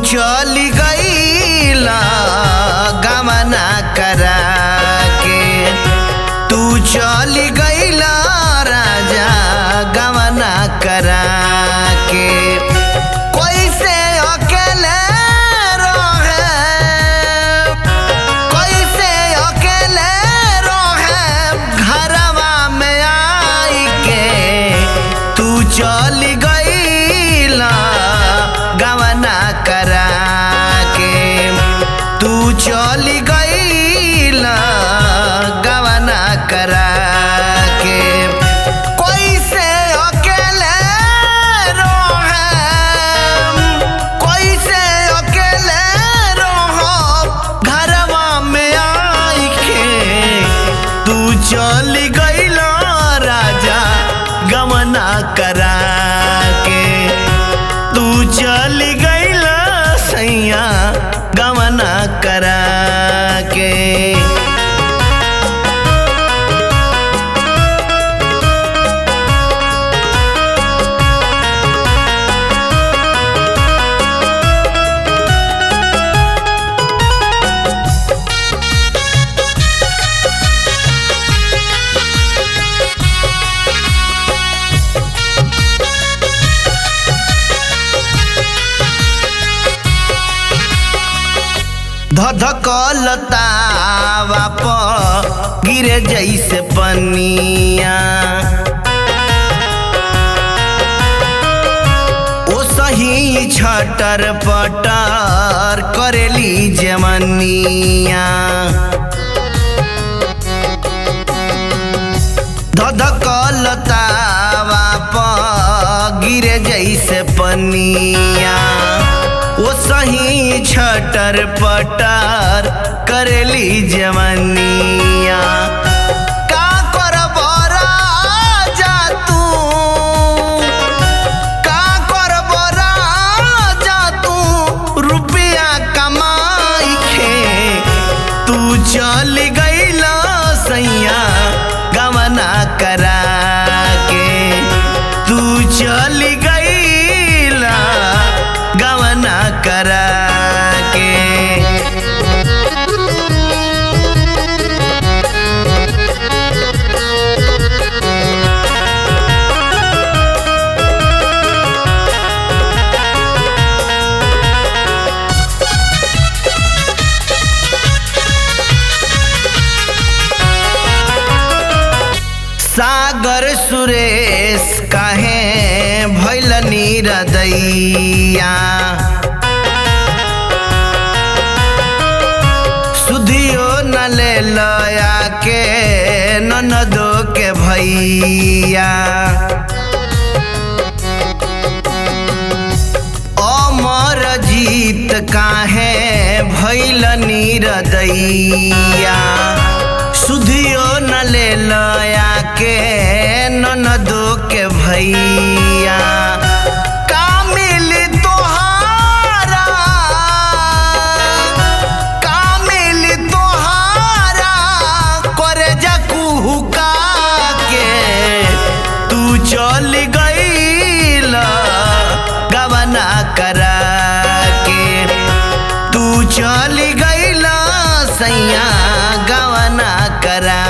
चली गईला गमना करा के, तू चली गईला राजा गमना करा के। कैसे अकेले रहे, कैसे अकेले रहे घरवा में आई के, तू चली गईला गमना करा के, तू चली गईला गमना करा के। कैसे अकेले रहे, कैसे अकेले रहो घरवा में आई के, तू चली गईला राजा गमना करा के, तू चली गईला सैया गमना करा के। धधकलतावा प गिरे जैसे पनिया, ओ सही छटर पटर करेली जमनिया। धधकलतावा प गिरे जैसे पनिया, वो सही छटर पटर करेली जवनिया। का करब राजा तू, का करब राजा तू रुपया कमाई के, तू चली गईला सैया गमना करा के, तू चली गईला गमना करा के। सागर सुरेश काहे भइल निरदैया, सुधियो न ले लया के ननदो के भैया। अमर जीत काहे भइल निरदैया, सुधियो न ले लया के ननदो के भैया। का मिली तोहारा, का मिली तोहारा करे जकुहुका के, तू चली गईला गमना करा के, तू चली गईला सैया गमना करा